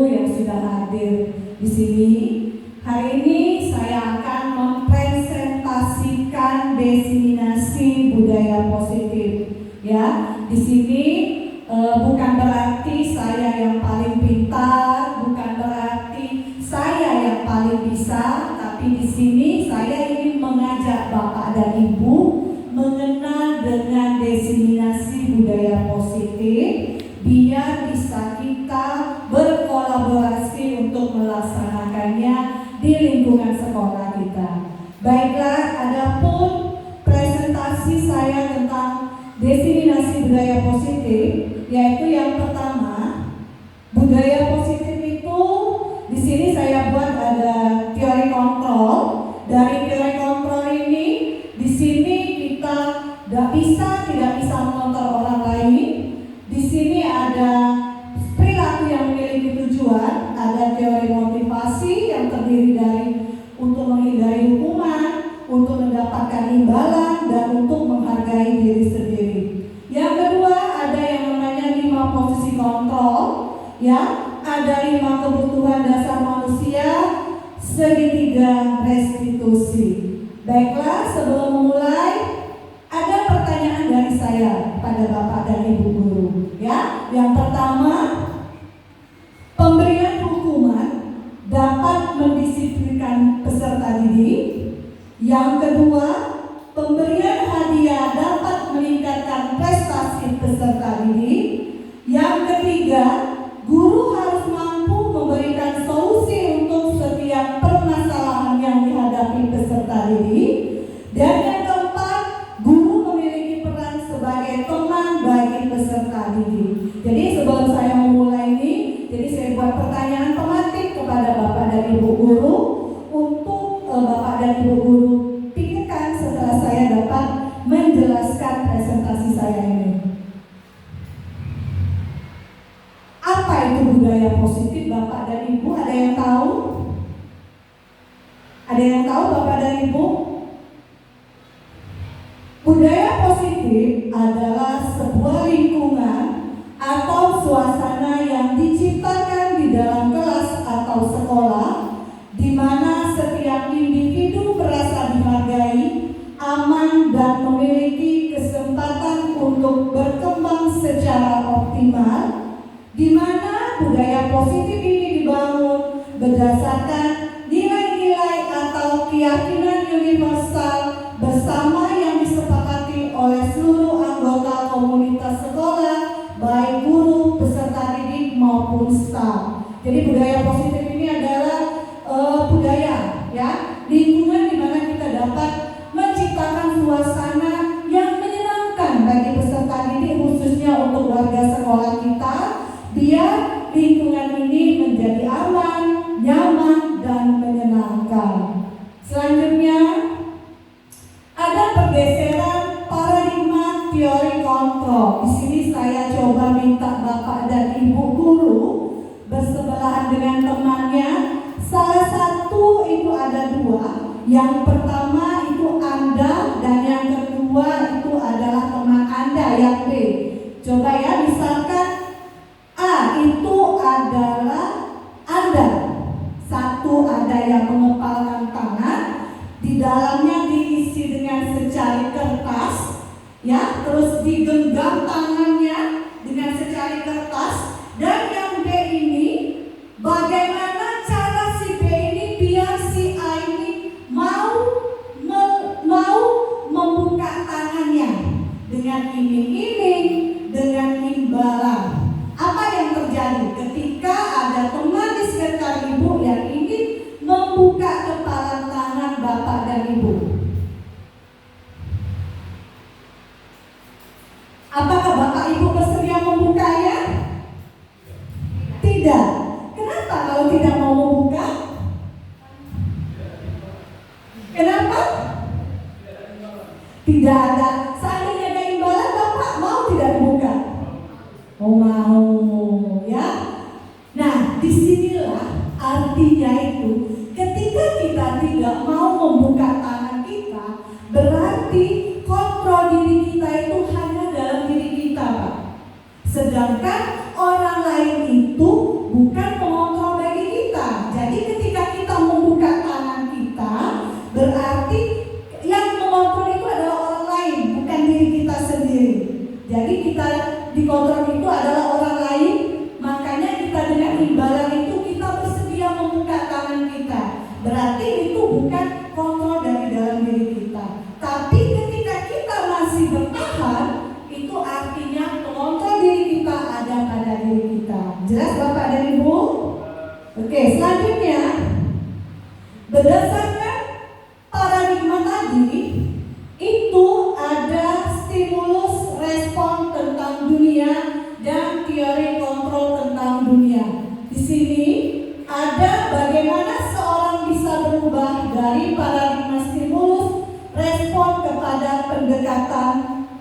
Guru yang sudah hadir di sini. Hari ini saya akan mempresentasikan diseminasi budaya positif. Ya, di sini bukan berarti saya yang paling pintar, bukan berarti saya yang paling bisa, tapi di sini saya ingin mengajak Bapak dan Ibu mengenal dengan diseminasi budaya positif, biar bisa kita berkolaborasi untuk melaksanakannya di lingkungan sekolah kita. Baiklah, adapun presentasi saya tentang diseminasi budaya positif, yaitu yang pertama, budaya positif itu di sini saya buat ada teori kontrol. Dari teori kontrol ini, di sini kita tidak bisa mengontrol orang lain. Di sini ada perilaku yang memiliki tujuan, ada teori motivasi yang terdiri dari untuk menghindari hukuman, untuk mendapatkan imbalan, dan untuk menghargai diri sendiri. Yang kedua, ada yang namanya 5 posisi kontrol, ya, ada 5 kebutuhan dasar manusia, segitiga restitusi. Baiklah, sebelum memulai, ada pertanyaan dari saya pada Bapak dan Ibu guru, ya. Yang pertama, pemberian hukuman dapat mendisiplinkan peserta didik. Yang kedua, pemberian hadiah dapat meningkatkan prestasi peserta didik. Yang ketiga, guru harus mampu memberikan solusi untuk setiap permasalahan yang dihadapi peserta didik. Dan yang keempat, guru memiliki peran sebagai teman bagi peserta didik. Jadi sebelum saya memulai ini, jadi saya buat pertanyaan tematik kepada Bapak dan Ibu guru untuk Bapak dan Ibu guru pikirkan setelah saya dapat menjelaskan presentasi saya ini. Apa itu budaya positif, Bapak dan Ibu? Ada yang tahu? Ada yang tahu, Bapak dan Ibu? Budaya positif adalah sebuah lingkungan atau suasana yang diciptakan di dalam kelas atau sekolah, di mana setiap individu merasa dihargai, aman, dan memiliki kesempatan untuk berkembang secara optimal, di mana budaya positif ini dibangun berdasarkan nilai-nilai atau keyakinan universal bersama yang disepakati oleh seluruh anggota komunitas sekolah, baik guru, peserta didik maupun staf. Jadi budaya positif ini adalah budaya, ya, lingkungan di mana kita dapat menciptakan suasana yang menyenangkan bagi peserta didik, khususnya untuk warga sekolah kita, biar lingkungan ini menjadi aman, nyaman, dan menyenangkan. Selanjutnya, ada pergeseran paradigma teori kontrol. Di sini saya coba minta Bapak dan Ibu guru bersebelahan dengan temannya. Salah satu itu ada 2. Yang pertama itu Anda, dan yang kedua itu adalah teman Anda yang B. Coba ya, misalkan A itu adalah Anda. Satu, ada yang mengepalkan tangan, di dalamnya diisi dengan secari kertas, ya, terus digenggam tangannya dengan secari kertas. Dan yang B ini, bagaimana cara si B ini biar si A ini mau membuka tangannya dengan iming-iming, dengan imbalan. Apa yang terjadi ketika ada teman di sekitar ibu yang ingin membuka kepalan tangan Bapak dan Ibu? Apakah Bapak Ibu bersedia membukanya? Tidak. Kenapa kalau tidak mau membuka? Kenapa? Tidak ada. Seandainya ada imbalan, Bapak mau tidak dibuka? Oh, mau, ya. Nah, disinilah artinya itu, ketika kita tidak mau membuka tangan kita, berarti kontrol diri kita itu hanya dalam diri kita, Pak. Sedangkan orang lain itu bukan mengontrol kita dikontrol itu adalah orang lain, makanya kita dengan imbalan itu kita bersedia membuka tangan kita. Berarti itu bukan kontrol dari dalam diri kita. Tapi ketika kita masih bertahan, itu artinya pengontrol diri kita ada pada diri kita. Jelas Bapak dan Ibu? Oke, selanjutnya berdasarkan paradigma tadi, itu ada stimulus respon tentang dunia dan teori kontrol tentang dunia. Di sini ada bagaimana seorang bisa berubah dari paradigma stimulus respon kepada pendekatan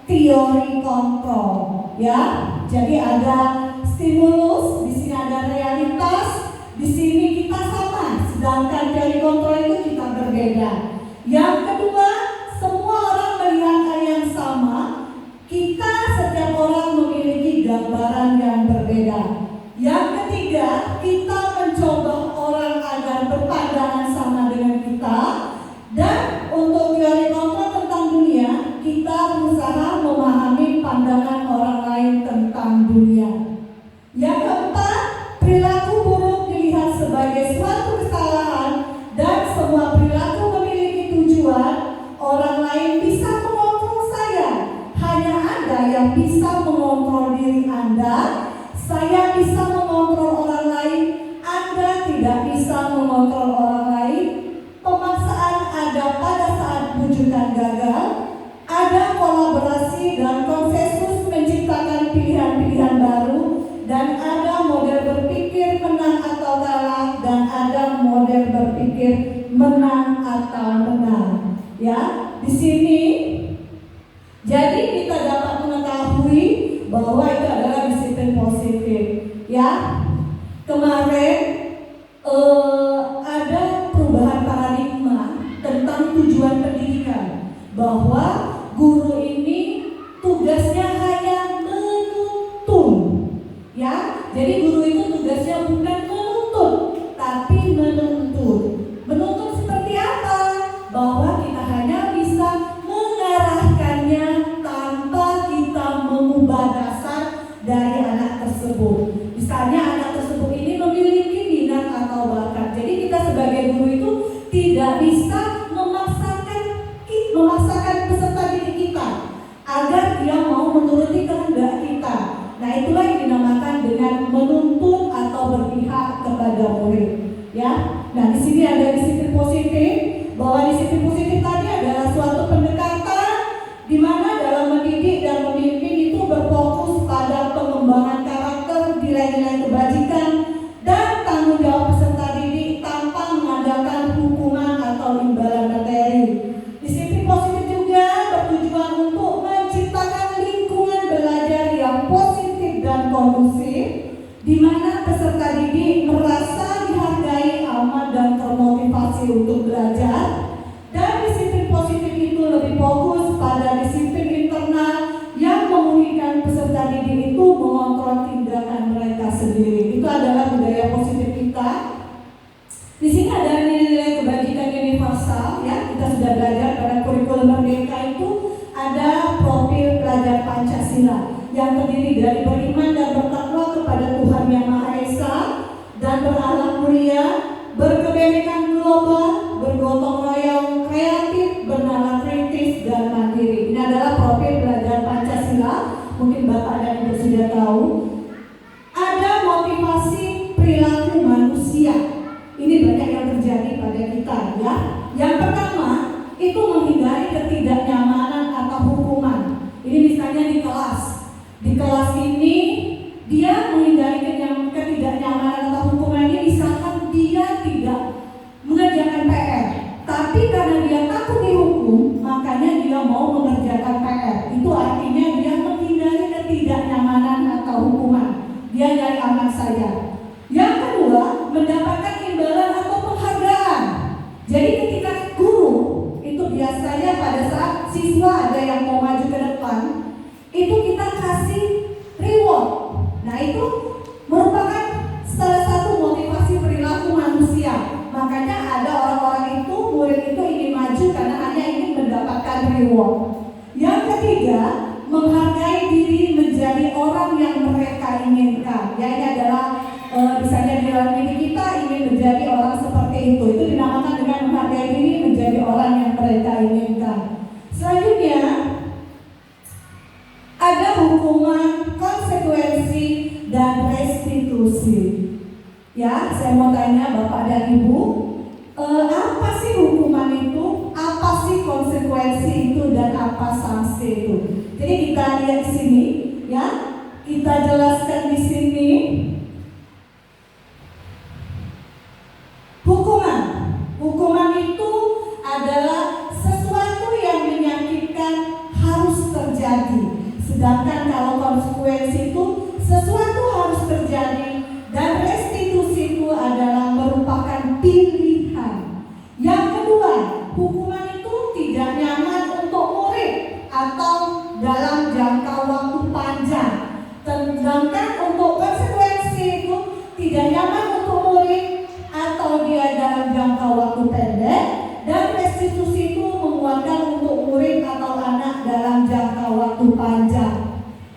teori kontrol. Ya, jadi ada stimulus, di sini ada realitas, di sini kita sama, sedangkan teori kontrol itu kita berbeda. Yang kedua, semua orang melihat hal yang sama. Kita setiap orang memiliki gambaran yang berbeda. Yang ketiga, kita mencoba orang agar berpandangan sama dengan kita. Dan untuk teori kontrol tentang dunia, kita berusaha memahami pandangan orang lain tentang dunia. Yang keempat, perilaku buruk dilihat sebagai suatu kesalahan dan semua perilaku memiliki tujuan. Orang lain bisa mengontrol saya, hanya Anda yang bisa mengontrol diri Anda. Saya bisa mengontrol orang lain, Anda tidak bisa mengontrol orang lain. Pemaksaan ada pada saat wujudan gagal. Ada kolaborasi dan konsensus menciptakan pilihan-pilihan baru. Dan ada model berpikir menang atau kalah, dan ada model berpikir menang atau menang. Ya, di sini jadi kita dapat mengetahui bahwa itu adalah disiplin positif. Ya, kemarin ada perubahan paradigma tentang tujuan pendidikan, bahwa guru ini tugasnya hanya menuntun. Ya, jadi guru itu tugasnya bukan menuntut, tapi menuntun. Menuntun seperti apa? Bahwa kita hanya bisa mengarahkannya tanpa kita mengubah dasar dari anak tersebut. Misalnya anak tersebut ini memiliki minat atau bakat. Jadi kita sebagai guru itu tidak bisa memaksakan peserta didik kita agar dia mau menuruti kehendak kita. Nah, itulah yang dinamakan dengan menuntun atau berpihak kepada murid. Ya, nah di sini ada disiplin positif, bahwa disiplin positif tadi adalah suatu pendekatan di mana dalam mendidik dan memimpin itu berfokus pada pengembangan karakter, nilai-nilai kebajikan, dan tanggung jawab peserta didik tanpa mengandalkan hukuman atau imbalan materi. Disiplin positif juga bertujuan untuk menciptakan lingkungan belajar yang positif dan kondusif, di mana peserta didik merasa dihargai, aman, dan termotivasi untuk belajar. Dan disiplin positif itu lebih fokus pada disiplin internal yang memungkinkan peserta didik itu mengontrol tindakan mereka sendiri. Itu adalah budaya positif kita. Di sini ada nilai-nilai kebajikan universal, ya. Kita sudah belajar pada kurikulum Merdeka itu ada profil pelajar Pancasila yang terdiri dari beriman dan bertakwa kepada Tuhan Yang Maha Esa dan berakhlak mulia, berkebinekaan global, bergotong royong, kreatif, bernalar kritis, dan mandiri. Ini adalah profil pelajar Pancasila. Mungkin Bapak dan Ibu sudah tahu. Ada motivasi perilaku manusia. Ini banyak yang terjadi pada kita, ya. Yang pertama itu menghindari ketidaknyamanan atau hukuman. Ini misalnya di kelas. Di kelas ini dia menghindari ketidaknyamanan atau hukuman ini, misalkan dia tidak mengerjakan PR, tapi karena dia takut dihukum, makanya dia mau mengerjakan PR. Itu artinya dia menghindari ketidaknyamanan atau hukuman. Dia nyari aman saja. Yang kedua, mendapatkan imbalan atau penghargaan. Jadi ketika guru itu biasanya pada saat siswa ada yang mau maju ke depan, itu kita kasih reward. Nah, itu merupakan salah satu motivasi perilaku manusia. Makanya ada orang-orang itu, murid itu ingin maju karena hanya ingin mendapatkan reward. Yang ketiga, menghargai diri Ya, ini adalah misalnya di dalam diri kita ingin menjadi orang seperti itu dinamakan dengan menghargai diri menjadi orang yang mereka inginkan. Selanjutnya ada hukuman, konsekuensi, dan restitusi. Ya, saya mau tanya Bapak dan Ibu, apa sih hukuman itu? Apa sih konsekuensi itu? Dan apa sanksi itu? Jadi kita lihat di sini, ya, kita jelaskan di sini. Hukuman itu adalah sesuatu yang menyakitkan harus terjadi. Sedangkan kalau konsekuensi itu sesuatu harus terjadi, dan restitusi itu adalah merupakan pilihan. Yang kedua, hukuman itu tidak nyaman untuk murid atau dalam jangka waktu panjang. Sedangkan untuk konsekuensi itu tidak nyaman untuk murid atau dia dalam jangka waktu pendek, dan restitusi itu menguatkan untuk murid atau anak dalam jangka waktu panjang.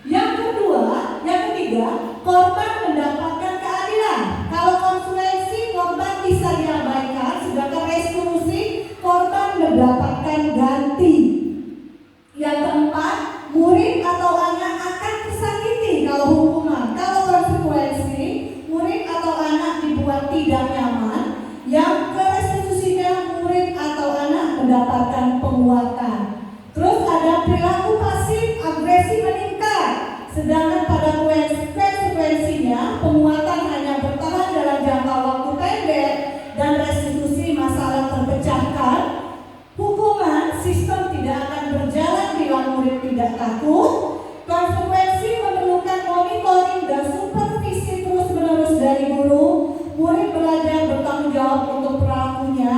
Yang ketiga, korban mendapatkan keadilan. Kalau konsekuensi korban bisa diabaikan, sedangkan restitusi korban mendapatkan ganti. Yang keempat, murid atau anak akan tersakiti kalau hukuman. Kalau konsekuensi, murid atau anak dibuat tidak nyaman. Yang restitusinya, murid atau anak mendapatkan penguatan. Terus ada perilaku pasif agresi meningkat. Sedangkan pada konsekuensinya, penguatan hanya bertahan dalam jangka waktu pendek dan restitusi masalah terpecahkan. Hukuman sistem tidak akan berjalan bila murid tidak takut. Konsekuensi memerlukan monitoring dan supervisi terus-menerus dari guru. Murid belajar bertanggung jawab untuk perilakunya.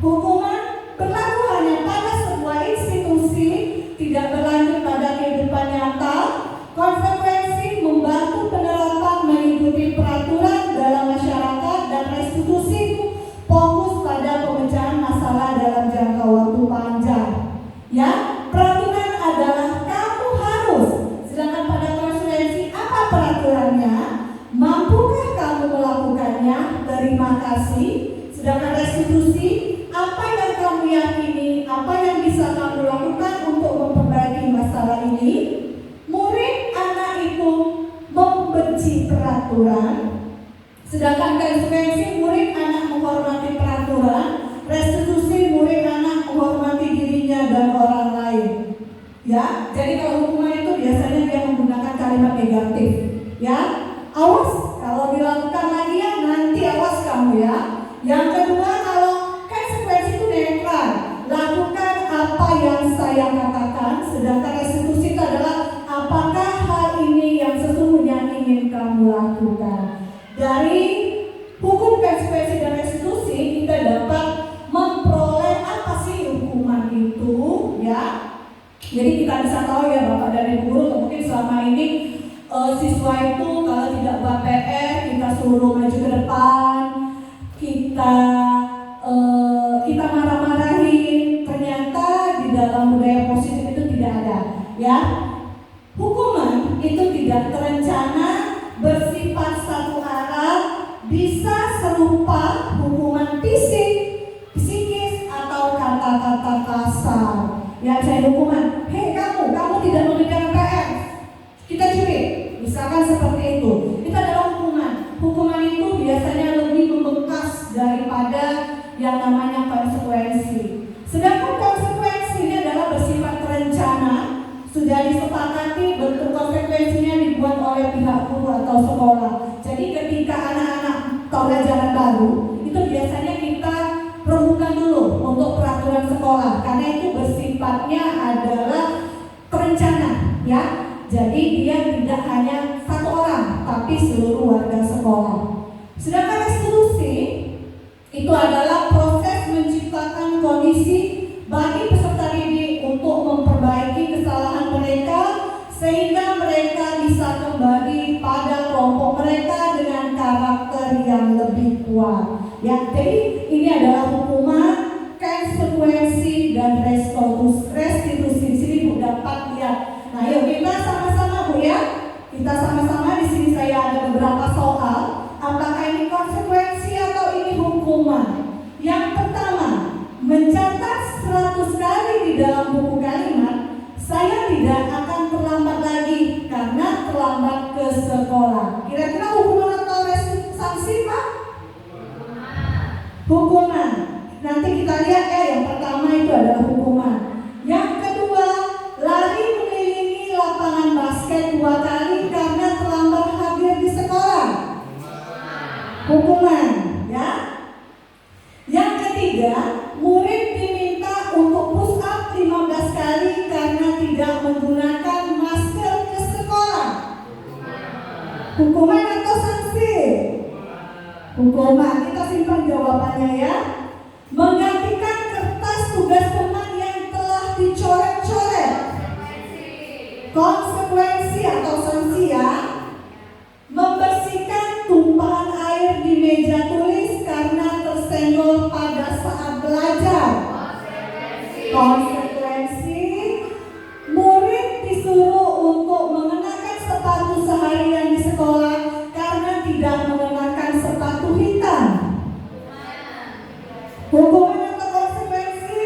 Hukuman berlaku hanya pada sebuah institusi, tidak berlanjut pada kehidupan nyata. Konsekuensi membantu penerapan mengikuti peraturan dalam masyarakat, dan restitusi fokus pada pemecahan masalah dalam jangka waktu panjang. Ya, peraturan adalah kamu harus. Sedangkan pada konsekuensi, apa peraturannya? Mampukah kamu melakukannya? Terima kasih. Sedangkan restitusi, apa yang kamu yakini, apa yang bisa kamu lakukan untuk memperbaiki masalah ini? Murid anak itu membenci peraturan, sedangkan konsekuensi murid anak menghormati peraturan, restitusi murid anak menghormati dirinya dan orang lain. Ya, jadi kalau hukuman itu biasanya dia menggunakan kalimat negatif. Ya, awas kalau dilakukan lagi ya, nanti awas kamu ya. Yang kedua, kalau konsekuensi itu netral, lakukan apa yang saya katakan. Sedangkan restitusi itu adalah apakah hal ini yang sesungguhnya ingin kamu lakukan. Dari hukum, konsekuensi, dan restitusi kita dapat memperoleh apa sih hukuman itu, ya. Jadi kita bisa tahu ya Bapak dan Ibu guru, mungkin selama ini siswa itu kalau tidak buat PR kita suruh maju ke depan, kita marah-marahin. Ternyata di dalam budaya positif itu tidak ada, ya. Hukuman itu tidak terencana, bersifat satu arah, bisa serupa hukuman fisik, psikis, atau kata-kata kasar. Ya, saya hukuman, hei kamu tidak mengerjakan PR, kita curi, misalkan seperti itu. Itu adalah hukuman. Hukuman itu biasanya lebih membekas daripada yang namanya konsekuensi. Sedangkan konsekuensi ini adalah bersifat terencana, sudah disepakati, bentuk konsekuensinya dibuat oleh pihak guru atau sekolah. Jadi ketika anak-anak pelajaran baru, itu biasanya kita perlukan dulu untuk peraturan sekolah, karena itu bersifatnya adalah terencana, ya. Jadi dia tidak hanya satu orang, tapi seluruh warga sekolah. Sedangkan restitusi itu adalah proses menciptakan kondisi bagi peserta didik untuk memperbaiki kesalahan mereka, sehingga mereka bisa kembali pada kelompok mereka dengan karakter yang lebih kuat. Ya, jadi ini adalah hukuman, konsekuensi, dan restitusi. Di sini Bu dapat lihat. Nah, yuk kita sama-sama Bu ya. Kita sama-sama, di sini saya ada beberapa dalam buku kalimat, saya tidak akan terlambat lagi karena terlambat ke sekolah. Kira-kira hukuman atau sanksi, Pak? Hukuman. Nanti kita lihat ya, yang pertama itu adalah hukuman. Yang kedua, lari mengelilingi lapangan basket 2 kali karena terlambat hadir di sekolah. Hukuman, ya. Yang ketiga, murid diminta untuk push up 15 kali karena tidak menggunakan masker ke sekolah. Hukuman atau sanksi? Hukuman. Kita simpan jawabannya ya. Menggantikan kertas tugas teman yang telah dicoret-coret. Konsekuensi atau sanksi ya. Membersihkan tumpahan air di meja tulis karena tersenggol pada saat belajar. Konsekuensi, murid disuruh untuk mengenakan sepatu seharian di sekolah karena tidak mengenakan sepatu hitam. Hukuman atau konsekuensi?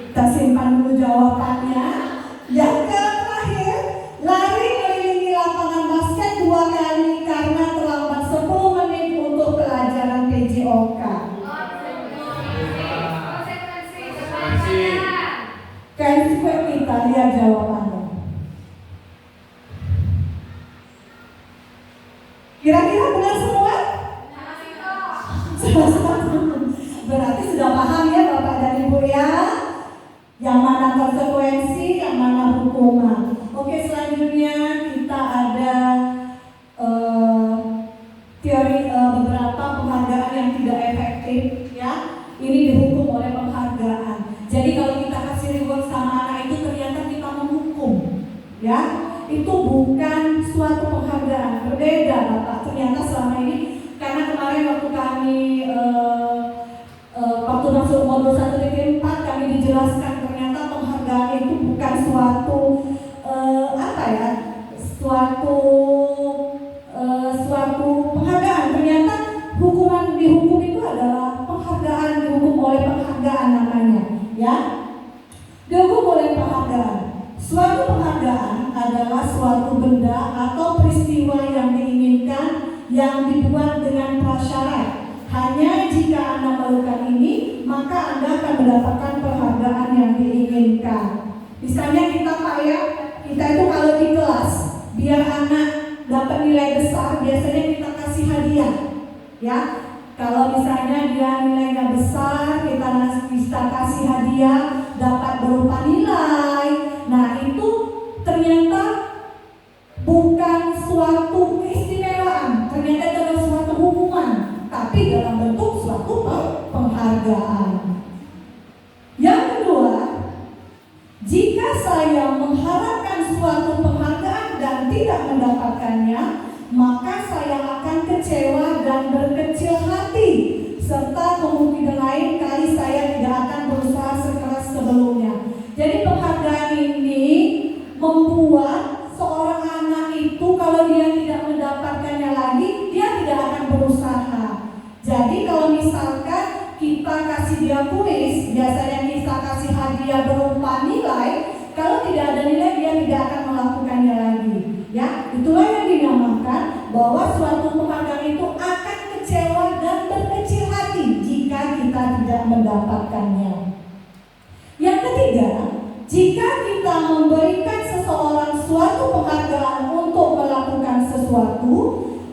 Kita simpan dulu jawabannya. Yang terakhir, lari mengelilingi lapangan basket 2 kali karena terlambat 10 menit untuk pelajaran PJOK. Konsekuensi, kita lihat jawabannya. Kira-kira benar semua? Berarti sudah paham ya Bapak dan Ibu ya, yang mana konsekuensi, yang mana hukuman. Oke, selanjutnya kita ada teori beberapa penghargaan yang tidak efektif ya. Ini dihukum oleh penghargaan. Jadi kalau kita kasih reward sama anak itu ternyata kita menghukum ya. Itu bukan suatu penghargaan, berbeda Bapak. Ternyata selama ini, karena kemarin waktu kami waktu masuk modul 1.4 kami dijelaskan ternyata penghargaan itu bukan suatu suatu penghargaan. Ternyata hukuman dihukum itu adalah penghargaan, dihukum oleh penghargaan namanya ya. Dihukum oleh penghargaan. Suatu penghargaan adalah suatu benda atau peristiwa yang diinginkan yang dibuat dengan prasyarat. Hanya jika Anda melakukan ini, maka Anda akan mendapatkan penghargaan yang diinginkan. Misalnya kita kita itu kalau di kelas, biar anak dapat nilai besar, biasanya kita kasih hadiah. Ya, kalau misalnya dia nilainya besar, kita kasih hadiah, dapat berupa nilai. Nah, itu ternyata bukan suatu keistimewaan, ternyata adalah suatu hukuman, tapi dalam bentuk suatu penghargaan. Yang kedua, jika saya mengharapkan suatu penghargaan dan tidak mendapatkannya, maka saya akan kecewa dan berkecil hati, serta kemungkinan lain kali saya tidak akan berusaha sekeras sebelumnya. Jadi penghargaan ini membuat seorang anak itu kalau dia tidak mendapatkannya lagi, dia tidak akan berusaha. Jadi kalau misalkan kita kasih dia kuis, biasanya kita kasih hadiah berupa nilai, kalau tidak ada nilai dia tidak akan melakukannya lagi. Ya, itulah yang dinamakan bahwa suatu penghargaan itu akan kecewa dan berkecil hati jika kita tidak mendapatkannya. Yang ketiga, jika kita memberikan seseorang suatu penghargaan untuk melakukan sesuatu,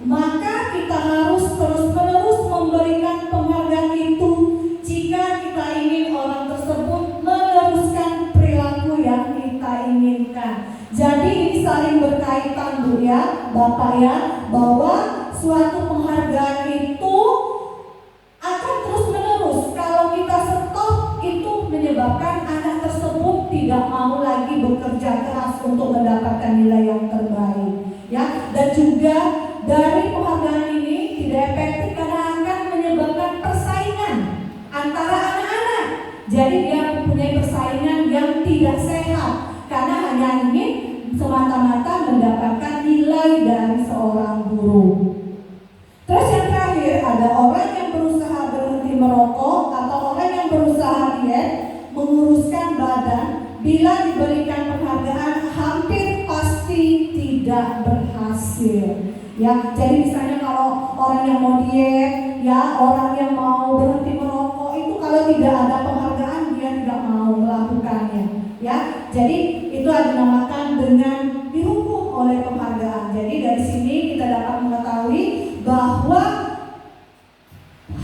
maka kita harus terus-menerus memberikan penghargaan itu jika kita ingin orang tersebut meneruskan perilaku yang kita inginkan. Jadi ini saling berkaitan Bu ya, Bapak ya, bahwa suatu penghargaan itu akan terus-menerus. Kalau kita stop, itu menyebabkan anak tersebut tidak mau lagi bekerja keras untuk mendapatkan nilai yang terbaik ya. Dan juga dari penghargaan ini tidak efektif karena akan menyebabkan persaingan antara anak-anak. Jadi dia mempunyai persaingan yang tidak sehat karena hanya ingin semata-mata mendapatkan nilai dari seorang guru. Terus yang terakhir, ada orang badan, bila diberikan penghargaan hampir pasti tidak berhasil. Ya, jadi misalnya kalau orang yang mau diet, ya, orang yang mau berhenti merokok itu kalau tidak ada penghargaan dia tidak mau melakukannya. Ya, jadi itu dinamakan dengan dihukum oleh penghargaan. Jadi dari sini kita dapat mengetahui bahwa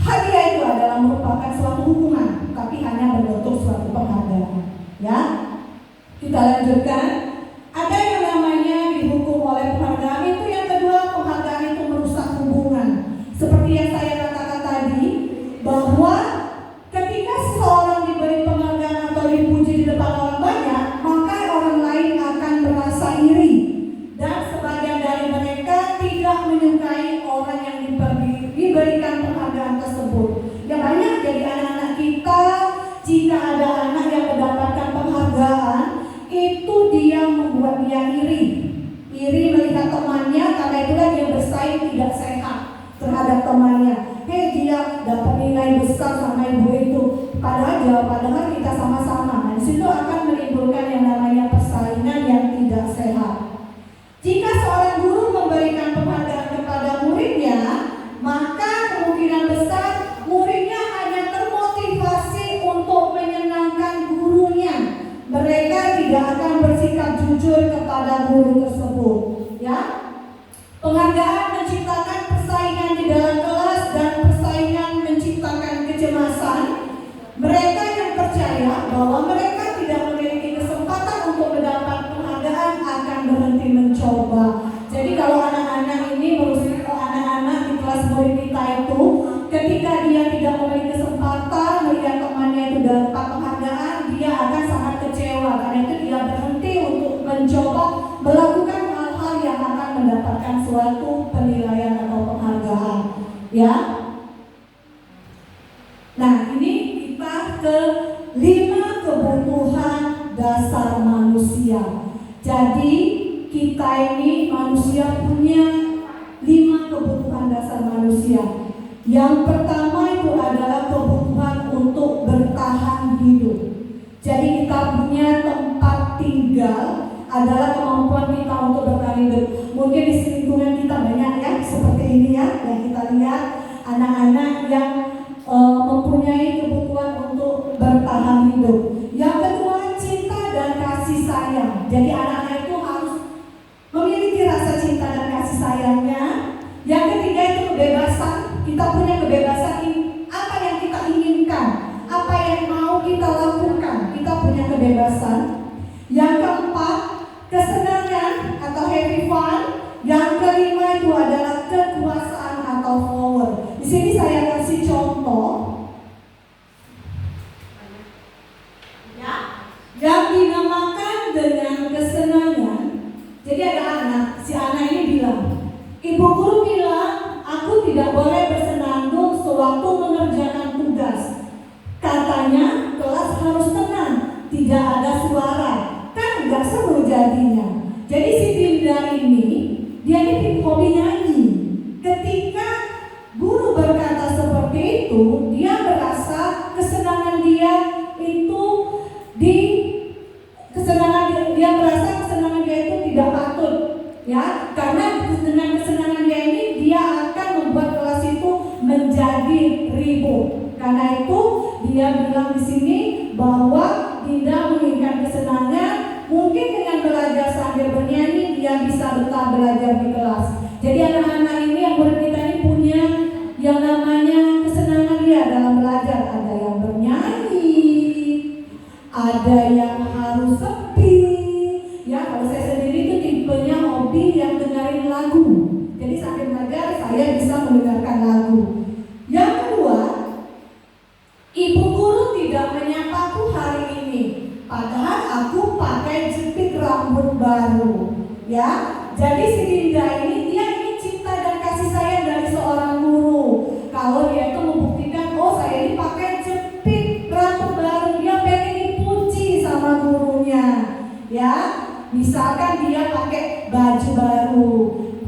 hadiah itu adalah merupakan suatu hukuman, tapi hanya berbentuk suatu penghargaan. Ya, kita lanjutkan. Ada yang namanya dihukum oleh penghargaan itu yang kedua, penghargaan itu merusak hubungan. Seperti yang saya katakan tadi, bahwa ketika seseorang diberi penghargaan atau dipuji di depan orang banyak, maka orang lain akan merasa iri. Dan sebagian dari mereka tidak menyukai orang yang diberikan penghargaan tersebut. Ya, banyak jadi anak-anak kita, jika ada anak yang mendapatkan penghargaan, itu dia membuat dia iri melihat temannya, karena itulah dia bersaing tidak sehat terhadap temannya. Dia dapat nilai besar sama ibu itu, padahal kita sama-sama. Nah, disitu akan menimbulkan yang namanya persaingan yang tidak sehat. Jika seorang guru memberikan penghargaan kepada muridnya, maka kemungkinan besar muridnya hanya termotivasi untuk menyenangkan gurunya. Mereka tidak akan bersikap jujur kepada guru tersebut. Ya, penghargaan menciptakan persaingan di dalam kelas dan persaingan menciptakan kecemasan. Mereka yang percaya bahwa mereka tidak memiliki kesempatan untuk mendapat penghargaan akan berhenti mencoba. Jadi kalau anak-anak ini merusak anak-anak di kelas murid kita itu, ketika dia tidak memiliki kesempatan melihat temannya itu dapat penghargaan, dia akan sangat kecewa. Karena itu dia berhenti untuk mencoba melakukan hal-hal yang akan mendapatkan suatu penilaian atau penghargaan. Ya. Nah, ini kita ke 5 kebutuhan dasar manusia. Jadi kita ini manusia punya 5 kebutuhan dasar manusia. Yang pertama itu adalah kebutuhan untuk bertahan hidup. Jadi kita punya tempat tinggal adalah kemampuan kita untuk bertahan hidup. Mungkin di lingkungan kita banyak ya seperti ini ya, yang kita lihat anak-anak yang mempunyai kebutuhan untuk bertahan hidup. Yang kedua, cinta dan kasih sayang. Jadi anak-anak itu harus memiliki rasa cinta dan kasih sayangnya. Yang ketiga itu kebebasan. Kita punya kebebasan apa yang kita inginkan, apa yang mau kita lakukan. Kita punya kebebasan. Yang keempat, kesenangan atau happy fun. Yang kelima itu adalah kekuasaan atau power. Di sini saya kasih contoh ya, yang dinamakan dengan kesenangan. Jadi ada anak, si anak ini bilang, ibu guru bilang aku tidak boleh bersenandung sewaktu mengerjakan tugas. Katanya kelas harus tenang, tidak ada suara. Kan enggak seru jadinya. Jadi si Dinda ini, dia ini hobi nyanyi. Ketika guru berkata seperti itu, dia merasa kesenangan dia itu tidak patut, ya, karena dengan kesenangan dia ini dia akan membuat kelas itu menjadi ribut. Karena itu dia bilang di sini bahwa Dinda menginginkan kesenangan, mungkin dengan belajar sambil bernyanyi dia bisa betah belajar di kelas. Jadi anak-anak ini yang murid kita ini punya yang namanya kesenangan dia dalam belajar. Ada yang bernyanyi, ada yang harus sepi. Ya, kalau saya sendiri itu tipenya hobi yang dengerin lagu. Jadi sambil belajar saya bisa mendengarkan lagu. Yang kedua, ibu guru tidak menyapaku hari ini, padahal aku pakai jepit rambut baru. Ya, jadi si Dinda ini dia ingin cinta dan kasih sayang dari seorang guru. Kalau dia itu membuktikan, oh saya ini pakai jepit rambut baru, dia pengen dipuji sama gurunya. Ya, misalkan dia pakai baju baru,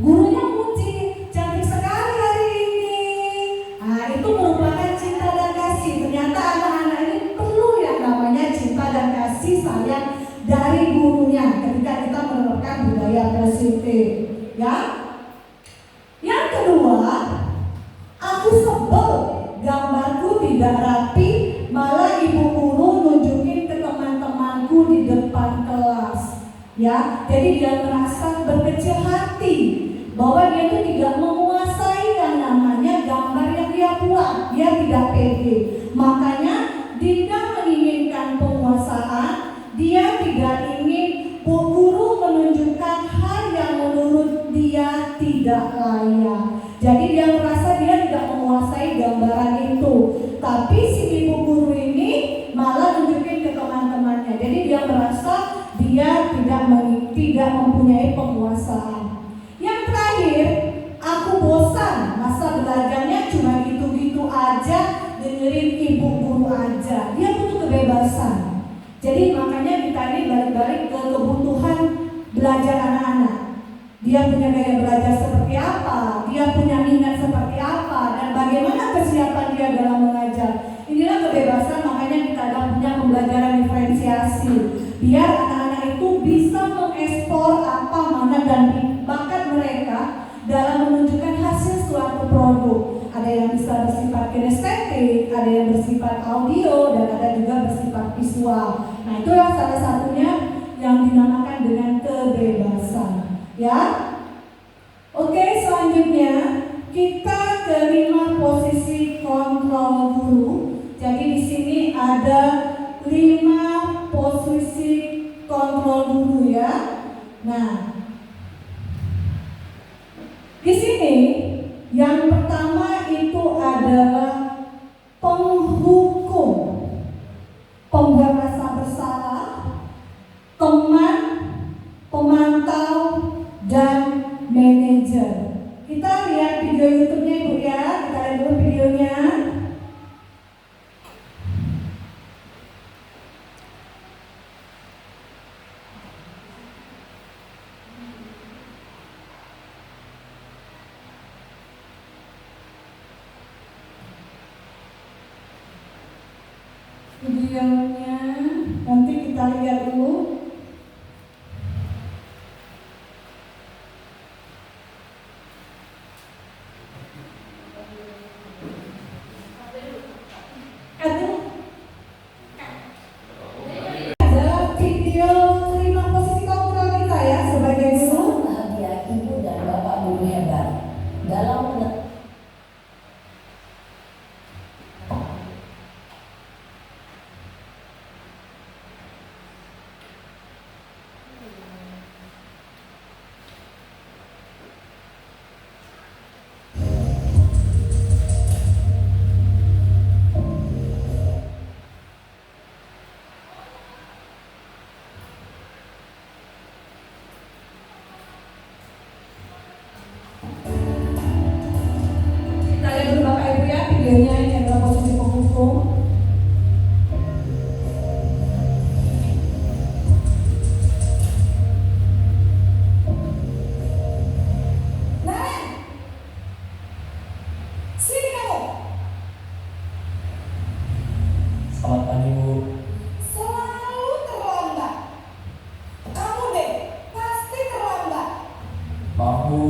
gurunya puji, cantik sekali hari ini. Nah, itu merupakan cinta dan kasih. Ternyata anak-anak ini perlu yang namanya cinta dan kasih. kasih sayang dari gurunya ketika kita menerapkan budaya positif, ya. Yang kedua, aku sebel gambarku tidak rapi, malah ibu guru nunjukin ke teman-temanku di depan kelas, ya. Jadi dia merasa berkecil hati bahwa dia itu tidak menguasai yang namanya gambar yang dia buat, dia tidak pede. Makanya Dinda menginginkan penguasaan, dia tidak ingin guru menunjukkan hal yang menurut dia tidak layak. Jadi dia merasa dia tidak menguasai gambaran itu, tapi si ibu guru ini malah nunjukin ke teman-temannya. Jadi dia merasa dia tidak mempunyai penguasaan. Yang terakhir, aku bosan, masa belajarnya cuma gitu-gitu aja, dengerin ibu guru aja. Dia butuh kebebasan. Jadi makanya kita ini balik-balik ke kebutuhan belajar anak-anak. Dia punya gaya belajar seperti apa, dia punya minat seperti apa, dan bagaimana kesiapan dia dalam mengajar. Inilah kebebasan, makanya kita ada punya pembelajaran diferensiasi, biar anak-anak itu bisa mengekspor apa, mana, dan bakat mereka dalam menunjukkan hasil suatu produk. Ada yang bisa bersifat kinestetik, ada yang bersifat audio, dan ada juga bersifat visual. Nah, itulah salah satunya yang dinamakan dengan kebebasan, ya. Oke, selanjutnya kita ke 5 posisi kontrol guru. Jadi di sini ada 5 posisi kontrol guru, ya. Nah, di sini yang pertama itu adalah penghukum, pembuat rasa bersalah, teman, pemantau, dan manajer. Kita lihat video YouTube-nya Ibu ya, kita lihat dulu videonya. Videonya nanti kita lihat dulu. Adalah video 5 posisi kontrol kita ya sebagai guru. Bahagia ibu dan bapak guru hebat dalam Kita lihat dulu Bapak Ibu ya videonya, ini adalah posisi penghukum. Nah, sini kamu. Selamat pagi Bu. Selalu terlambat. Kamu deh pasti terlambat. Maaf Bu,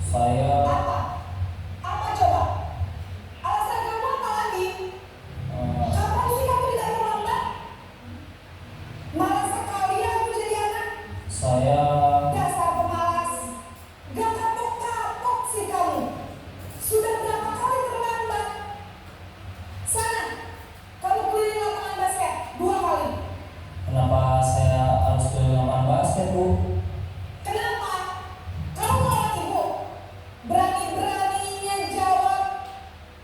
saya Apa? Apa coba? Alasan kamu apa lagi? Kapan sih kamu tidak terlambat? Malas sekali ya kamu jadi anak. saya Dasar pemalas. Gak kapok-kapok sih kamu. Sudah berapa kali terlambat? Sana, kamu keliling lapangan basket 2 kali. kenapa saya harus ke lapangan basket Bu? Kenapa? Kamu nolak ibu. Berani-beraninya jawab.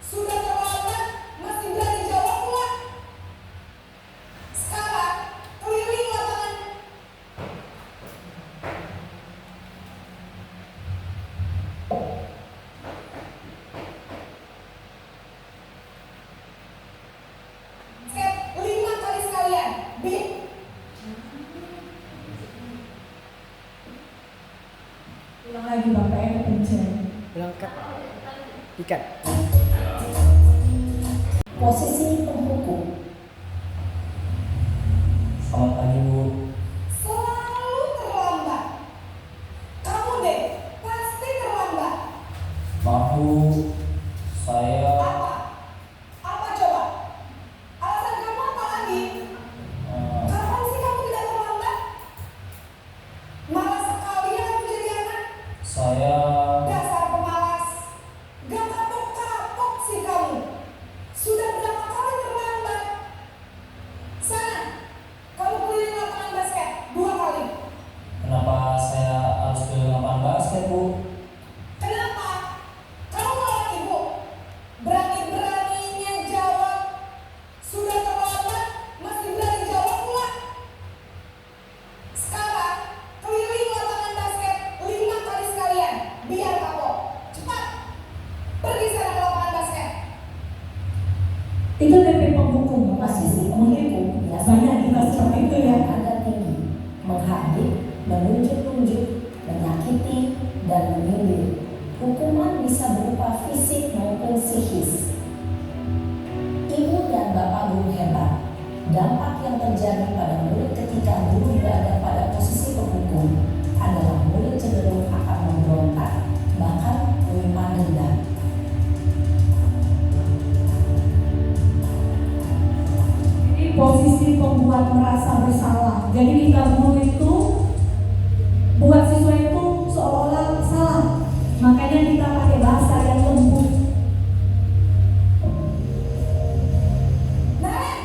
Sudah terlambat, masih berani jawab pula. Sekarang keliling lapangan. Basket 5 kali sekalian. Bip. Ulang lagi Bapak ya, kepencet. Berangkat ikan. posisi penghukum. Selamat pagi Bu. Selalu terlambat. Kamu deh, pasti terlambat. Maaf Bu, saya Apa? Apa coba? Alasan kamu apa lagi? eh, Kapan sih kamu tidak terlambat? Malas sekali ya kamu jadi anak. saya Dasar pemalas. Gak kapok-kapok sih kamu. Sudah berapa kali terlambat? Sana, kamu keliling lapangan basket 2 kali. kenapa saya harus ke lapangan basket Bu? Kenapa? Kamu nolak ibu? Berani-beraninya jawab. Sudah terlambat, masih berani jawab pula. Sekarang, keliling lapangan basket 5 kali sekalian. Biar kapok. Cepat. Pergi sana ke lapangan basket. Itu DP penghukum, Posisi menghukum. penghukum biasanya Banyak kita seperti itu ya. nada tinggi, menghadik, menunjuk-nunjuk, menyakiti, dan menyindir. Hukuman bisa berupa fisik maupun psikis. Ibu dan bapak guru hebat. Dampak yang terjadi pada murid ketika guru berada pada posisi penghukum adalah murid cenderung akan memberontak, bahkan menyimpan dendam. Ini posisi pembuat merasa bersalah. Jadi kita guru itu buat siswa itu seolah-olah salah. Makanya kita pakai bahasa yang lembut. Naren,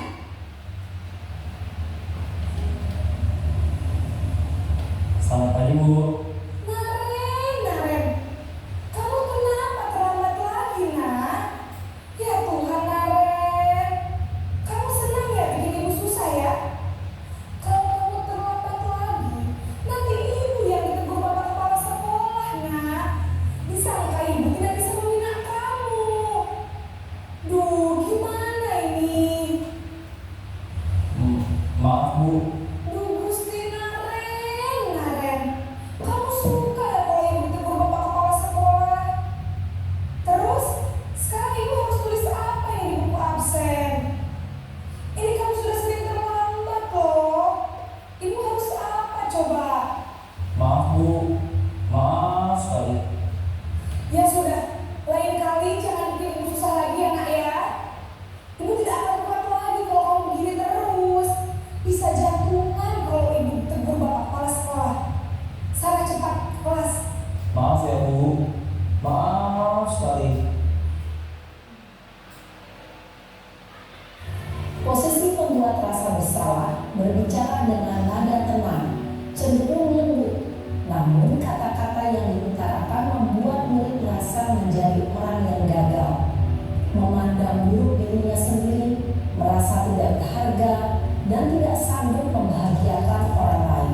Selamat pagi Bu. Naren. Kamu kenapa terlambat lagi, nak? Ya Tuhan, Naren. Kamu senang ya bikin ibu susah ya? Kalau kamu terlambat lagi, nanti ibu yang ditegur bapak kepala sekolah, nak. Disangka ibu tidak bisa membina kamu. Duh, gimana ini? Maaf Bu, Duh, Gusti Naren. Kamu suka ya kalau ibu ditegur bapak kepala sekolah? Terus, sekarang ibu harus tulis apa yang di buku absen? Ini kamu sudah sering terlambat loh. Ibu harus apa coba? maaf Bu, maaf sekali. Ya sudah, lain kali jangan bikin ibu susah lagi ya, nak ya. Ibu tidak akan kuat lagi kalau kamu begini terus. Bisa jantungan kalau ibu tegur bapak kepala sekolah. Sana cepat ke kelas. Maaf ya Bu, maaf sekali. Posisi pembuat rasa bersalah berbicara dengan nada tenang, cenderung lembut, namun kata-kata yang diutarakan membuat murid merasa menjadi orang yang gagal, memandang buruk dirinya sendiri, merasa tidak berharga, dan tidak sanggup membahagiakan orang lain.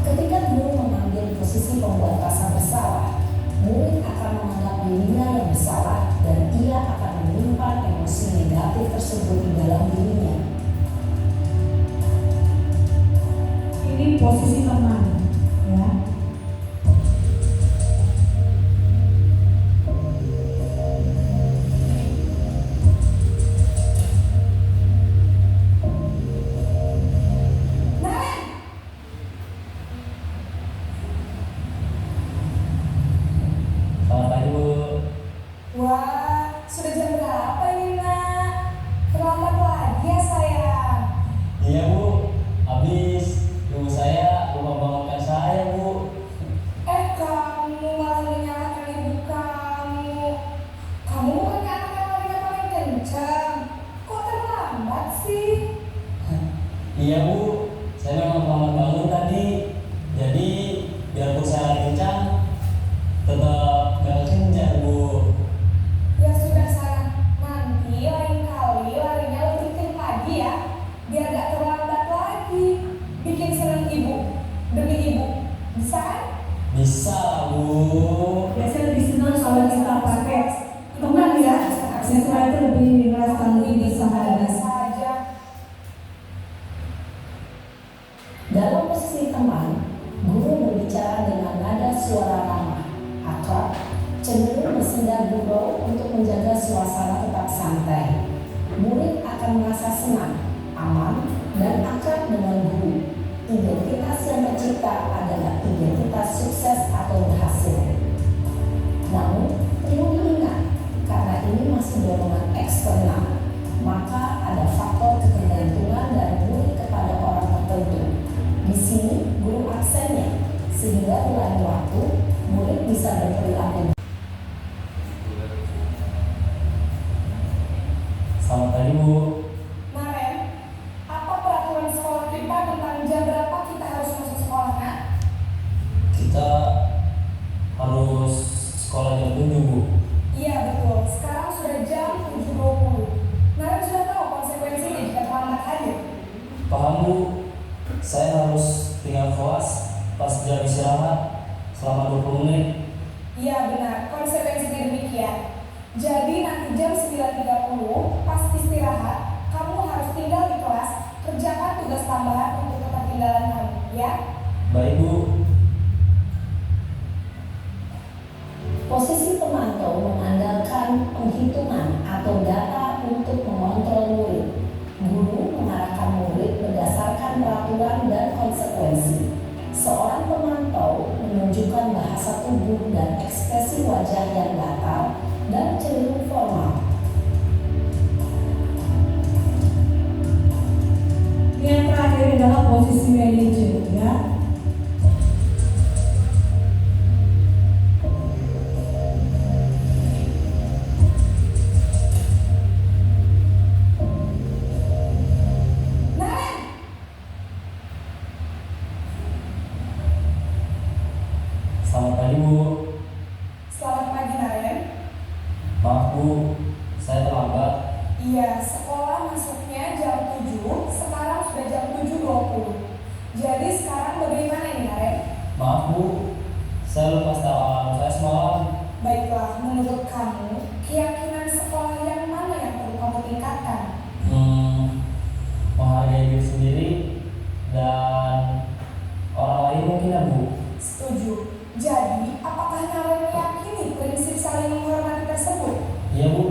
Ketika guru mengambil posisi pembuat rasa bersalah, murid akan menganggap dirinya yang bersalah dan ia akan menyimpan emosi negatif tersebut di dalam dirinya. Ini posisi teman, ya. Naren, Selamat pagi Bu. wah, sudah jam berapa ini, nak? Terlambat lagi ya, sayang. Iya Bu, habis ibu saya lupa bangunkan saya Bu. Kamu malah menyalahkan ibu kamu. Kamu bukan anak yang larinya paling kencang. Kok terlambat sih? Iya Bu, saya memang terlambat bangun tadi. Jadi biarpun saya lari kencang, tetap gak kencang Bu. Ya sudah, sayang. Nanti lain kali larinya lebih kencang lagi ya. Biar gak terlambat lagi. Bikin senang ibu. Demi ibu. Bisa kan? Bisa lah Bu. Biasanya lebih senang kalau kita pakai teman ya. Siswa itu lebih merasa lebih bersahaja. saja. Dalam posisi teman, guru berbicara dengan nada suara ramah, akrab, cenderung bersenda gurau untuk menjaga suasana tetap santai. Murid akan merasa senang, aman, dan akrab dengan Identitas yang tercipta adalah identitas sukses atau berhasil. Namun, perlu diingat, karena ini masih dorongan eksternal, maka ada faktor ketergantungan dari murid kepada orang tertentu. Di sini, guru aksennya, sehingga di lain waktu, murid bisa berperilaku. Selamat pagi Bu. Naren, apa peraturan sekolah kita tentang jam berapa kita harus masuk sekolah, Nak? Kita harus sekolah jam 7 Bu. Iya betul, sekarang sudah jam 7.20. Naren sudah tahu konsekuensinya jika terlambat hadir. Paham Bu, saya harus tinggal kelas pas jam istirahat selama 20 menit. Iya benar, konsekuensinya demikian. Jadi nanti jam 9.30 pas istirahat, kamu harus tinggal di kelas, kerjakan tugas tambahan untuk ketertinggalan kamu, ya? Baik Bu. Posisi pemantau mengandalkan penghitungan atau data untuk mengontrol murid. Guru mengarahkan murid berdasarkan peraturan dan konsekuensi. Seorang pemantau menunjukkan bahasa tubuh dan ekspresi wajah yang datar dan cenderung formal. Yang terakhir adalah posisi manajer, ya. Naren, Selamat pagi Bu. selamat pagi Naren. Maaf Bu, saya terlambat. Iya, sekolah masuknya jam 7, sekarang sudah jam 7.20. Jadi sekarang bagaimana ini Naren? Maaf Bu, saya lupa setel alarm saya semalam. Baiklah, menurut kamu, keyakinan sekolah yang mana yang perlu kamu tingkatkan? Menghargai diri sendiri dan orang lain mungkin ya Bu. Setuju. Jadi, apakah Naren meyakini prinsip saling menghormati tersebut? Iya Bu,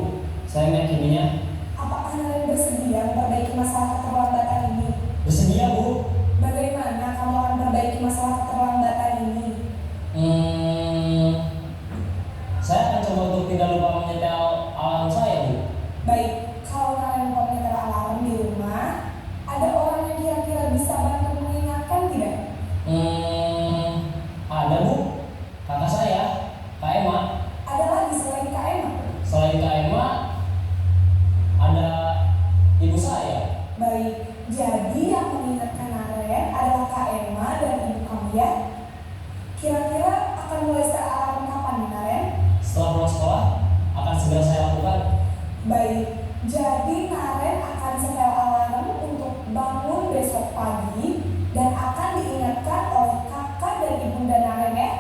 saya meyakininya. Apakah Naren bersedia memperbaiki masalah keterlambatan ini? Bersedia Bu. Bagaimana kamu akan memperbaiki masalah keterlambatan ini? Saya akan coba untuk tidak lupa menyetel alarm saya Bu. Baik, kalau Naren lupa menyetel alarm di rumah, ada orang yang kira-kira bisa bantu mengingatkan tidak? Ada Bu, kakak saya, Kak Emma. Ada lagi selain Kak Emma? Selain Kak Emma, ada ibu saya. Baik, jadi yang mengingatkan Naren adalah Kak Emma dan ibu kamu ya? Kira-kira akan mulai set alarm kapan nih Naren? Setelah pulang sekolah, akan segera saya lakukan. Baik, jadi Naren akan setel alarm untuk bangun besok pagi dan akan diingatkan oleh kakak dan ibunda Naren ya?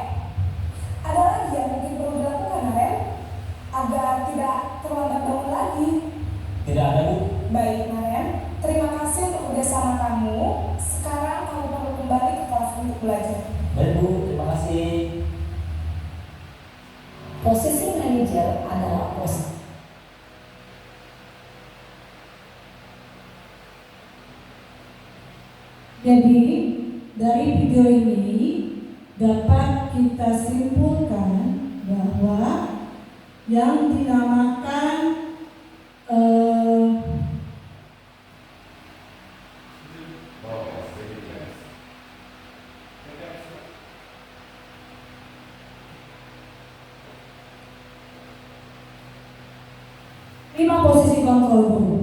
Ada lagi yang mungkin perlu dilakukan Naren? Agar tidak terlambat bangun lagi. Tidak ada Bu. Baik Naren, terima kasih untuk kerjasama kamu. Sekarang kamu perlu kembali ke kelas untuk belajar. Baik Bu, terima kasih. Posisi manajer adalah posisi Jadi, dari video ini dapat kita simpulkan bahwa yang dinamakan lima posisi kontrol guru.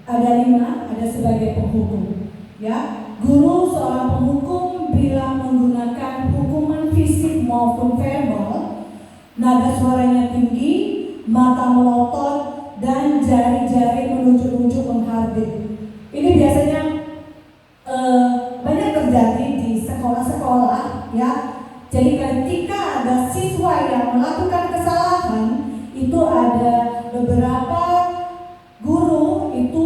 Ada 5, ada sebagai penghukum. Ya, guru seorang penghukum bila menggunakan hukuman fisik maupun verbal, nada suaranya tinggi, mata melotot, dan jari-jari menunjuk-nunjuk menghardik. Ini biasanya banyak terjadi di sekolah-sekolah, ya. Jadi ketika ada siswa yang melakukan kesalahan, itu ada beberapa guru itu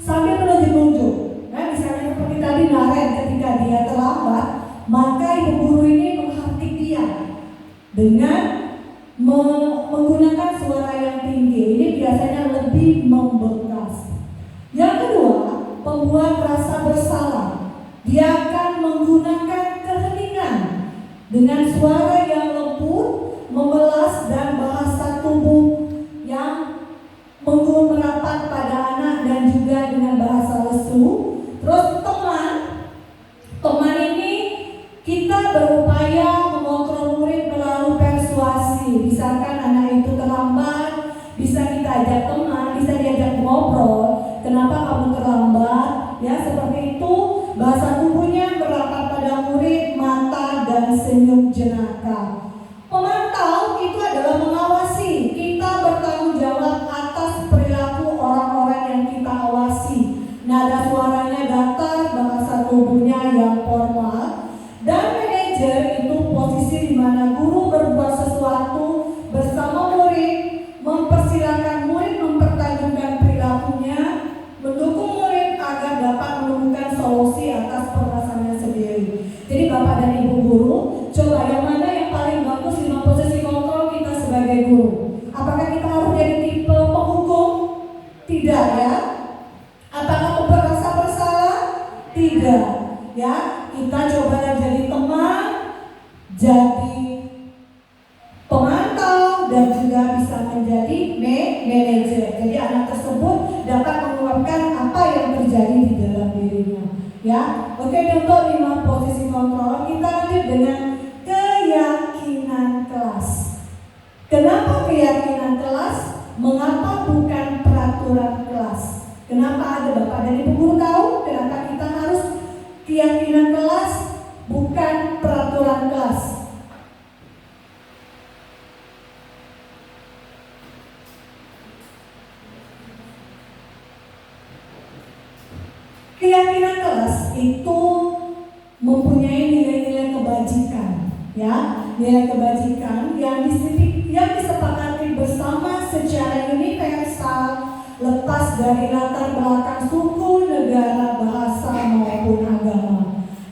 sambil menunjuk-nunjuk. Nah, misalnya seperti tadi Naren ketika dia terlambat, maka ibu guru ini menghardik dia dengan menggunakan suara yang tinggi. Ini biasanya lebih membekas. Yang kedua, pembuat rasa bersalah. Dia akan dengan suara yang lembut, memelas dan bahasa tubuh yang merapat pada anak dan juga dengan bahasa lesu. Terus teman ini kita berupaya mengontrol murid melalui persuasi. Misalkan anak itu terlambat, bisa kita ajak teman, bisa diajak ngobrol. Kenapa kamu terlambat? Ya, seperti itu. Bahasa tubuhnya merapat pada murid, mata dan senyum jenaka. Pemantau itu adalah mengawasi. Kita bertanggung jawab atas perilaku orang-orang yang kita awasi. Nada suaranya datar, bahasa tubuhnya yang formal. Dan manajer itu posisi di mana guru berbuat sesuatu bersama murid, mempersilahkan murid mempertajamkan perilakunya, mendukung murid agar dapat menemukan solusi atas permasalahannya sendiri. Jadi Bapak dan Ibu guru, coba yang mana yang paling bagus di posisi kontrol kita sebagai guru? Apakah kita harus jadi tipe penghukum? Tidak ya. Apakah merasa bersalah? Tidak ya. Kita coba jadi teman, jadi pemantau dan juga bisa menjadi manajer. Jadi anak tersebut dapat mengungkapkan apa yang terjadi di dalam dirinya. Ya, oke, untuk 5 posisi kontrol, kita lanjut dengan keyakinan kelas. Kenapa keyakinan kelas? Mengapa bukan peraturan kelas? Kenapa ada Bapak dan Ibu guru tahu kenapa kita harus keyakinan kelas bukan peraturan kelas? Keyakinan kelas itu mempunyai nilai-nilai kebajikan, ya, nilai kebajikan yang disepakati bersama secara universal, lepas dari latar belakang suku, negara, bahasa maupun agama.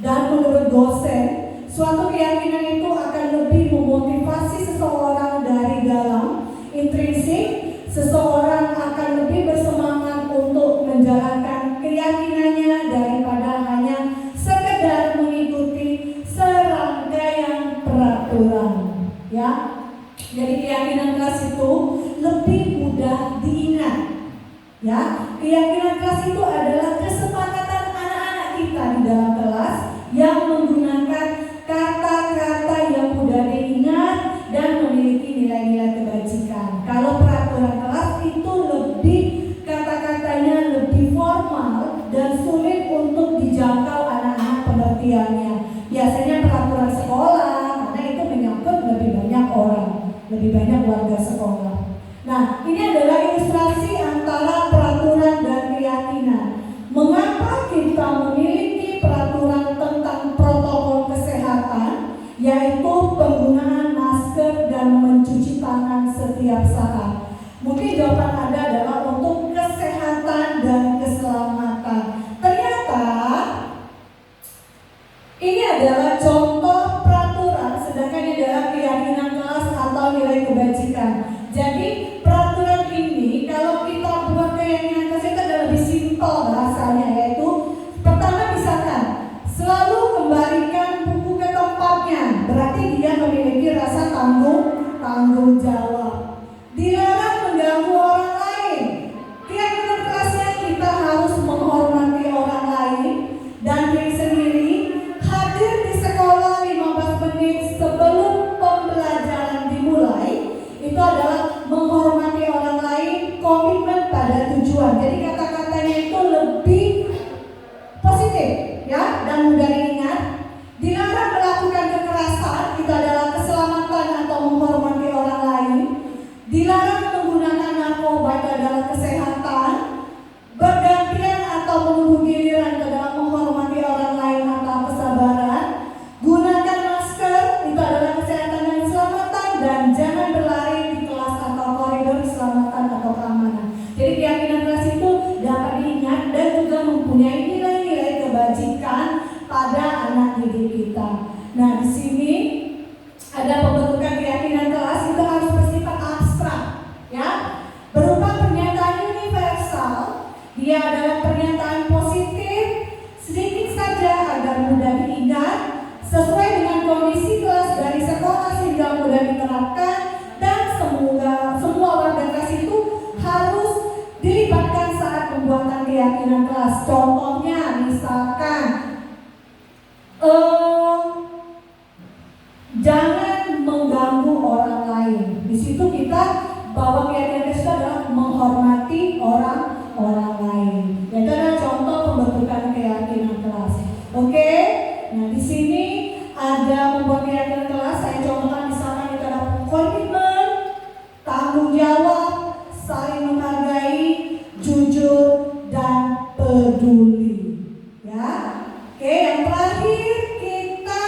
Dan menurut dosen, suatu keyakinan itu akan lebih memotivasi seseorang dari dalam, intrinsik. Seseorang akan lebih bersemangat untuk menjalankan keyakinannya daripada hanya sekedar mengikuti serangkaian peraturan. Ya, jadi keyakinan kelas itu lebih mudah diingat. Ya, keyakinan kelas itu adalah kesepakatan anak-anak kita di dalam kelas yang menggunakan kata-kata yang mudah diingat dan memiliki nilai-nilai kebajikan. Kalau peraturan kelas itu lebih kata-katanya lebih formal dan sulit untuk dijangkau anak-anak pengertiannya. Biasanya peraturan sekolah karena itu menyangkut lebih banyak orang, lebih banyak warga sekolah. Nah, ini adalah ilustrasi antara peraturan dan keyakinan. Mengapa kita memiliki peraturan tentang protokol kesehatan, yaitu penggunaan masker dan mencuci tangan setiap saat? Mungkin jawaban Anda adalah untuk kesehatan dan keselamatan. Ternyata ini adalah contoh peraturan, sedangkan ini adalah keyakinan kelas atau nilai kebajikan. Jadi peraturan ini kalau kita buat keyakinan kelas itu adalah lebih simpel bahasanya, yaitu pertama misalkan selalu kembalikan buku ke tempatnya, berarti dia memiliki rasa tanggung jawab. Dilarang mengganggu orang lain. Keyakinan kelasnya kita harus menghormati orang lain dan diri sendiri. Hadir di sekolah 15 menit sebelum pembelajaran dimulai, itu adalah menghormati orang lain, komitmen pada tujuan. Jadi kata-katanya itu lebih positif, ya, dan mudah diingat. Dilarang melakukan kekerasan, itu adalah keselamatan atau menghormati orang lain. Dilarang menggunakan narkoba, itu adalah kesehatan. Bergantian atau menunggu giliran, itu adalah menghormati orang lain atau kesabaran. Gunakan masker, itu adalah kesehatan dan keselamatan. Dan jangan berlari di kelas atau koridor keselamatan atau keamanan. Jadi keyakinan kelas itu dapat diingat dan juga mempunyai nilai-nilai kebajikan pada anak didik kita. Nah, di sini ada pembentukan keyakinan kelas itu harus bersifat abstrak, ya, berupa pernyataan universal. Dia adalah pernyataan positif, sedikit saja agar mudah diingat, sesuai dengan kondisi kelas keyakinan kelas. Contohnya misalkan jangan mengganggu orang lain. Di situ kita bahwa keyakinan kelas itu adalah menghormati orang lain. Itu adalah contoh pembentukan keyakinan kelas. Oke? Nah, di sini ada membuat keyakinan kelas. Saya contohkan misalkan itu ada komitmen, tanggung jawab, saling menghargai, jujur, dan peduli. Ya. Oke, yang terakhir kita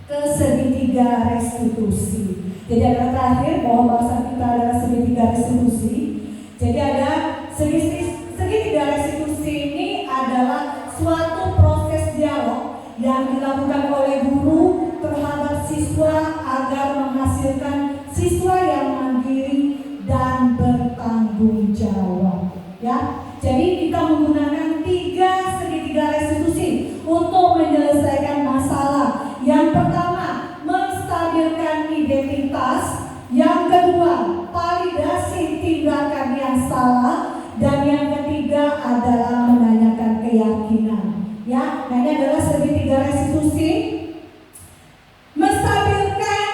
ke segitiga restitusi. Jadi ada terakhir bahwa bahasa kita adalah segitiga restitusi. Jadi ada segitiga restitusi ini adalah suatu proses dialog yang dilakukan oleh guru terhadap siswa agar menghasilkan siswa yang mandiri dan bertanggung jawab. Ya, jadi kita menggunakan 3 segitiga restitusi untuk menyelesaikan masalah. Yang pertama, menstabilkan identitas. Yang kedua, validasi tindakan yang salah. Dan yang ketiga adalah menanyakan keyakinan. Ya, nah ini adalah segitiga restitusi. Menstabilkan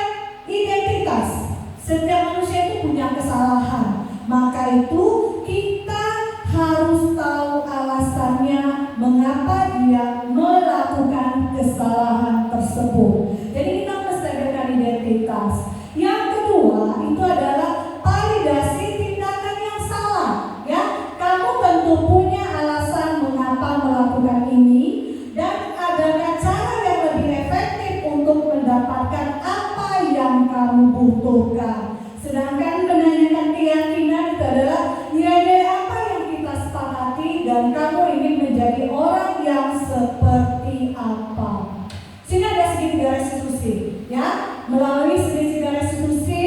identitas. Setiap manusia itu punya kesalahan. Maka itu kita harus tahu alasannya mengapa dia melakukan kesalahan tersebut. Jadi kita menstabilkan identitas. Yang kedua itu adalah validasi tindakan yang salah. Ya, kamu tentu punya alasan mengapa melakukan ini dan adakah cara yang lebih efektif untuk mendapatkan apa yang kamu butuhkan. Sedangkan menanyakan keyakinan itu adalah nilai apa yang kita sepakati dan kamu ingin menjadi orang yang seperti apa. Sini ada segitiga restitusi, ya. Melalui segitiga restitusi,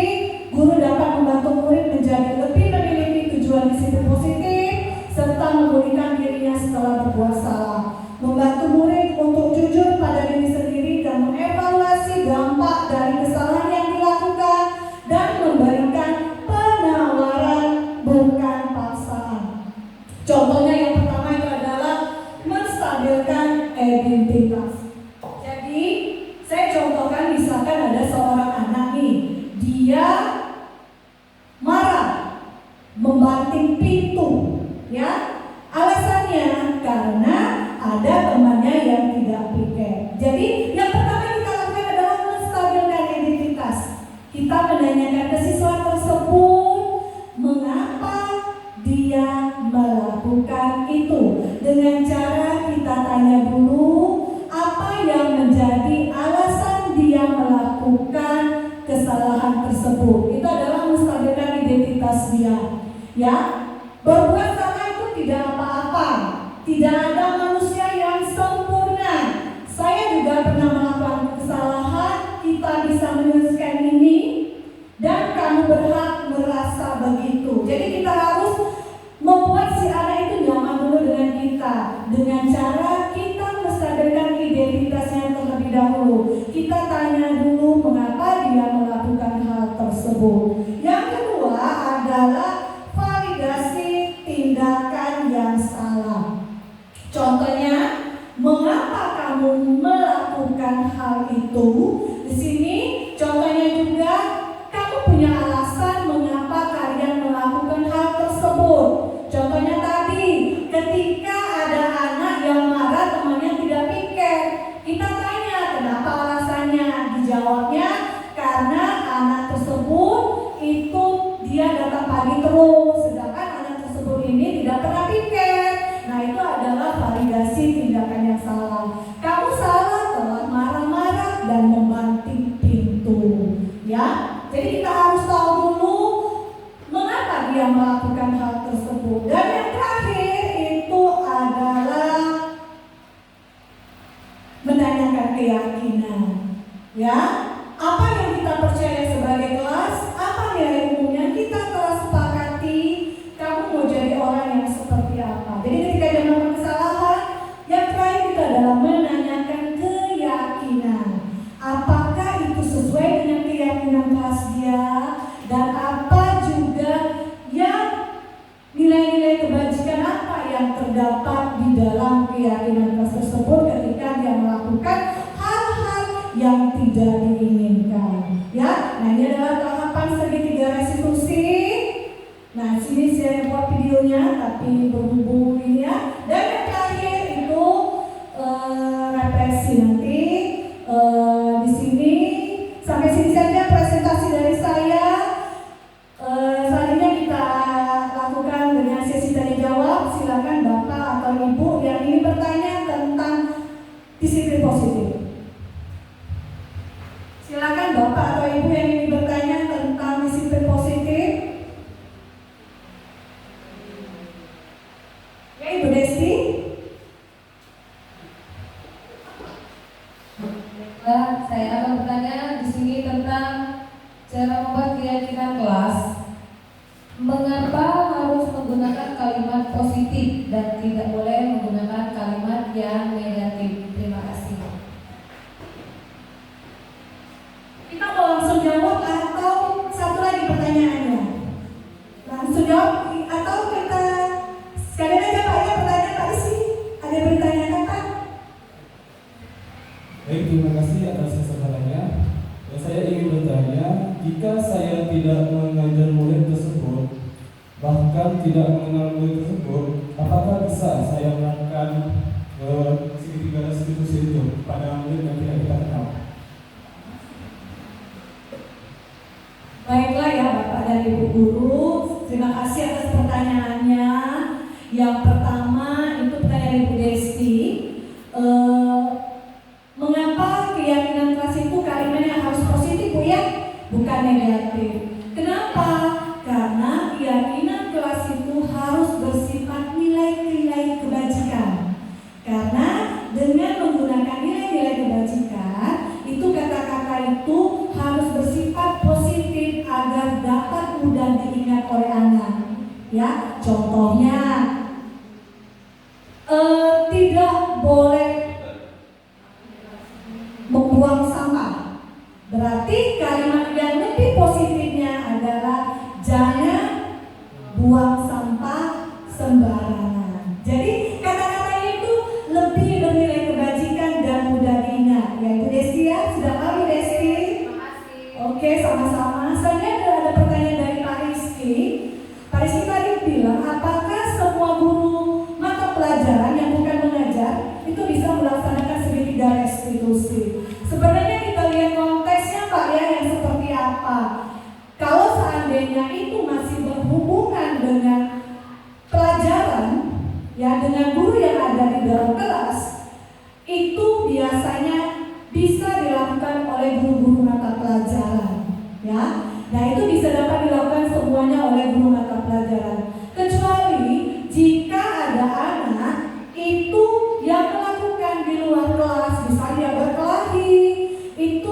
guru dapat membantu murid menjadi lebih memiliki tujuan disiplin positif serta memulihkan dirinya setelah berbuat salah. Membantu murid untuk jujur pada diri sendiri dan mengevaluasi dampak dari kesalahan yang dilakukan dan memberikan penawaran bukan paksaan. Contohnya yang pertama itu adalah menstabilkan identitas. Jadi saya contohkan misalkan ada seorang anak nih, dia marah, membanting pintu, ya. Alasannya karena ada temannya yang tidak piket. Jadi yang pertama kita lakukan adalah menstabilkan identitas. Kita menanyakan ke siswa tersebut mengapa dia melakukan itu. Dengan cara kita tanya dulu apa yang menjadi alasan dia melakukan kesalahan tersebut. Itu adalah menstabilkan identitas dia. Ya, berbuat salah itu tidak apa-apa. Tidak ada manusia yang sempurna. Saya juga pernah melakukan kesalahan. Kita bisa menyelesaikan ini dan kamu berhak merasa begitu. Jadi kita harus membuat si anak itu nyaman dulu dengan kita dengan cara kita menstabilkan identitasnya terlebih dahulu. Kita tanya dulu mengapa dia melakukan hal tersebut. Yang kedua adalah validasi tindakan yang salah. Contohnya, mengapa kamu melakukan hal itu? Di sini contohnya juga kamu punya alasan mengapa kalian melakukan hal tersebut. Contohnya tadi, ketika ada anak yang marah temannya tidak piket, kita tanya kenapa alasannya. Dijawabnya karena anak tersebut itu dia datang pagi terus, sedangkan anak tersebut ini tidak pernah piket. Nah, itu adalah validasi tindakan yang salah. Kamu salah telah marah-marah dan membanting pintu. Ya, jadi kita harus tahu dulu mengapa dia melakukan hal tersebut. Dan yang terakhir itu adalah menanyakan keyakinan. Ya, apa yang kita percaya sebagai kelas, apa nilai umumnya kita telah sepakati. Kamu mau jadi orang yang seperti apa? Jadi ketika dia melakukan kesalahan, yang terakhir itu adalah menanyakan keyakinan. Apakah itu sesuai dengan keyakinan kelas dia, dan apa juga yang nilai-nilai kebajikan apa yang terdapat tapi berhubung ini ya. Dan yang terakhir itu refleksi nanti. Di sini sampai sini saja presentasi dari saya. Selanjutnya kita lakukan dengan sesi tanya jawab. Silakan Bapak atau Ibu yang ingin bertanya tentang disiplin positif. Silakan Bapak atau Ibu yang ingin bertanya tentang disiplin positif. Ya, Ibu Desti. Saya akan bertanya di sini tentang cara membuat keyakinan kelas. Mengapa harus menggunakan kalimat positif dan tidak boleh menggunakan kalimat yang negatif? Terima kasih. Kita mau langsung jawab atau satu lagi pertanyaannya? Langsung jawab atau kita sekalian aja Pak ya pertanyaan Pak Isi? Ada yang bertanya Pak? Baik, terima kasih atas kesempatannya. Saya ingin bertanya, jika saya tidak mengajar murid tersebut, bahkan tidak mengenal murid tersebut, apakah bisa saya menerapkan segitiga restitusi itu pada murid yang tidak kita kenal? Baiklah ya Bapak dan Ibu Guru, terima kasih atas pertanyaannya. Yang pertama itu pertanyaan Ibu Desti. Mengapa keyakinan kelas itu kalimatnya harus positif Bu ya, bukan negatif? Kenapa? Karena keyakinan kelas itu harus bersifat nilai-nilai kebajikan. Karena dengan menggunakan nilai-nilai kebajikan, itu kata-kata itu harus bersifat positif agar dapat mudah diingat oleh anak. Ya, contohnya tidak boleh membuang sampah. Berarti kalimat yang lebih positifnya adalah jangan buang sampah sembarangan. Jadi kata-katanya itu lebih bernilai kebajikan dan mudah diingat. Ya Ibu Desti ya, sudah tahu Ibu Desti? Oke, sama-sama. Selanjutnya ada pertanyaan dari Pak Rizky. Pak Rizky tadi bilang, apakah semua guru mata pelajaran yang bukan mengajar itu bisa melaksanakan segitiga restitusi? Sebenarnya kita lihat konteksnya Pak ya, yang seperti apa. Kalau seandainya itu masih berhubungan dengan pelajaran, ya dengan guru yang ada di dalam kelas, itu biasanya bisa dilakukan oleh guru-guru mata pelajaran, ya. Nah itu bisa dapat dilakukan semuanya oleh guru mata pelajaran. Kecuali jika ada anak itu yang melakukan di luar kelas, misalnya berkelahi, itu